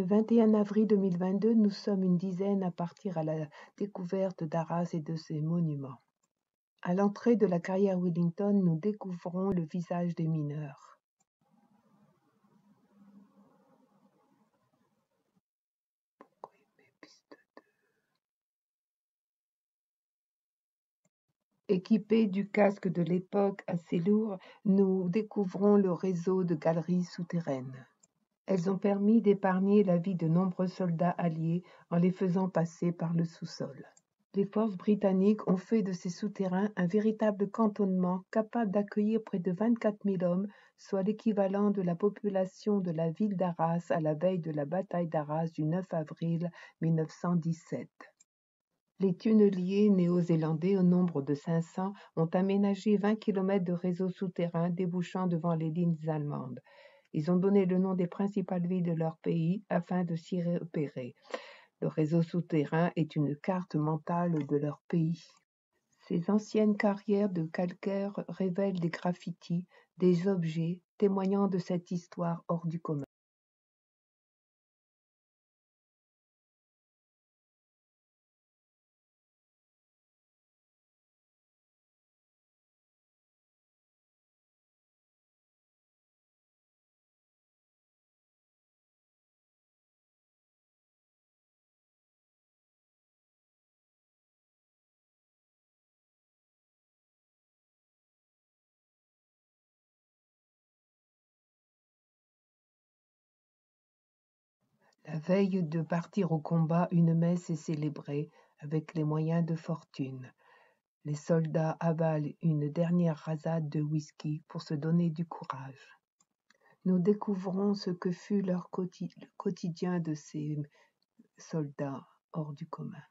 Le 21 avril 2022, nous sommes une dizaine à partir à la découverte d'Arras et de ses monuments. À l'entrée de la carrière Wellington, nous découvrons le visage des mineurs. Équipés du casque de l'époque assez lourd, nous découvrons le réseau de galeries souterraines. Elles ont permis d'épargner la vie de nombreux soldats alliés en les faisant passer par le sous-sol. Les forces britanniques ont fait de ces souterrains un véritable cantonnement capable d'accueillir près de 24 000 hommes, soit l'équivalent de la population de la ville d'Arras à la veille de la bataille d'Arras du 9 avril 1917. Les tunneliers néo-zélandais, au nombre de 500, ont aménagé 20 km de réseau souterrain débouchant devant les lignes allemandes. Ils ont donné le nom des principales villes de leur pays afin de s'y repérer. Le réseau souterrain est une carte mentale de leur pays. Ces anciennes carrières de calcaire révèlent des graffitis, des objets témoignant de cette histoire hors du commun. La veille de partir au combat, une messe est célébrée avec les moyens de fortune. Les soldats avalent une dernière rasade de whisky pour se donner du courage. Nous découvrons ce que fut le quotidien de ces soldats hors du commun.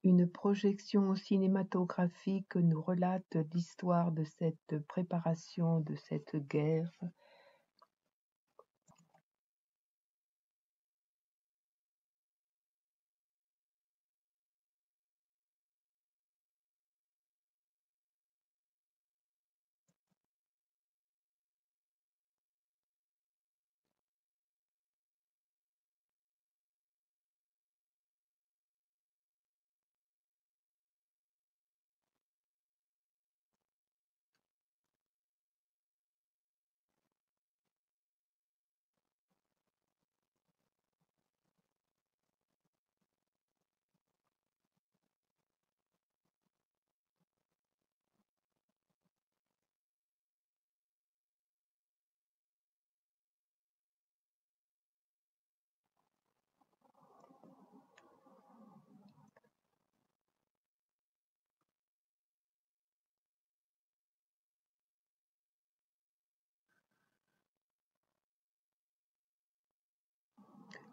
Une projection cinématographique nous relate l'histoire de cette préparation de cette guerre.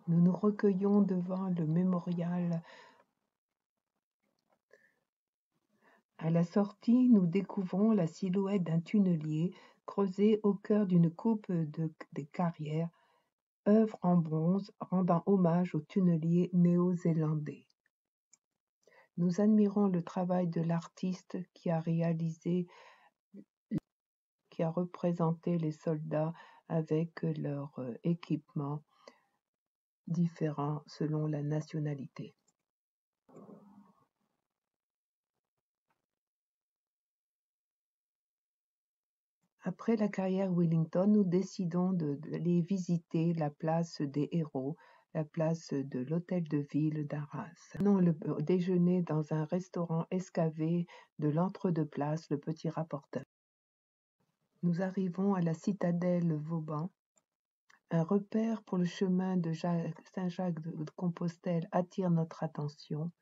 Nous nous recueillons devant le mémorial. À la sortie, nous découvrons la silhouette d'un tunnelier creusé au cœur d'une coupe des carrières, œuvre en bronze rendant hommage au tunnelier néo-zélandais. Nous admirons le travail de l'artiste qui a représenté les soldats avec leur équipement différent selon la nationalité. Après la carrière Wellington, nous décidons d'aller visiter la place des héros, la place de l'hôtel de ville d'Arras. Nous le déjeuner dans un restaurant escavé de l'entre-deux-places, le Petit Rapporteur. Nous arrivons à la citadelle Vauban. Un repère pour le chemin de Saint-Jacques de Compostelle attire notre attention.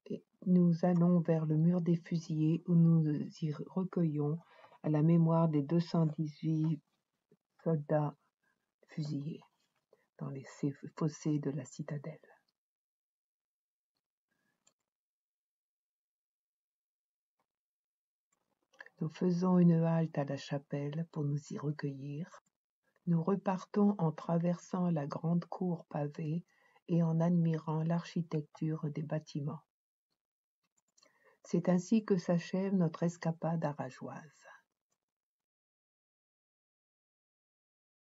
Et nous allons vers le mur des fusillés où nous y recueillons à la mémoire des 218 soldats fusillés dans les fossés de la citadelle. Nous faisons une halte à la chapelle pour nous y recueillir. Nous repartons en traversant la grande cour pavée et en admirant l'architecture des bâtiments. C'est ainsi que s'achève notre escapade arageoise.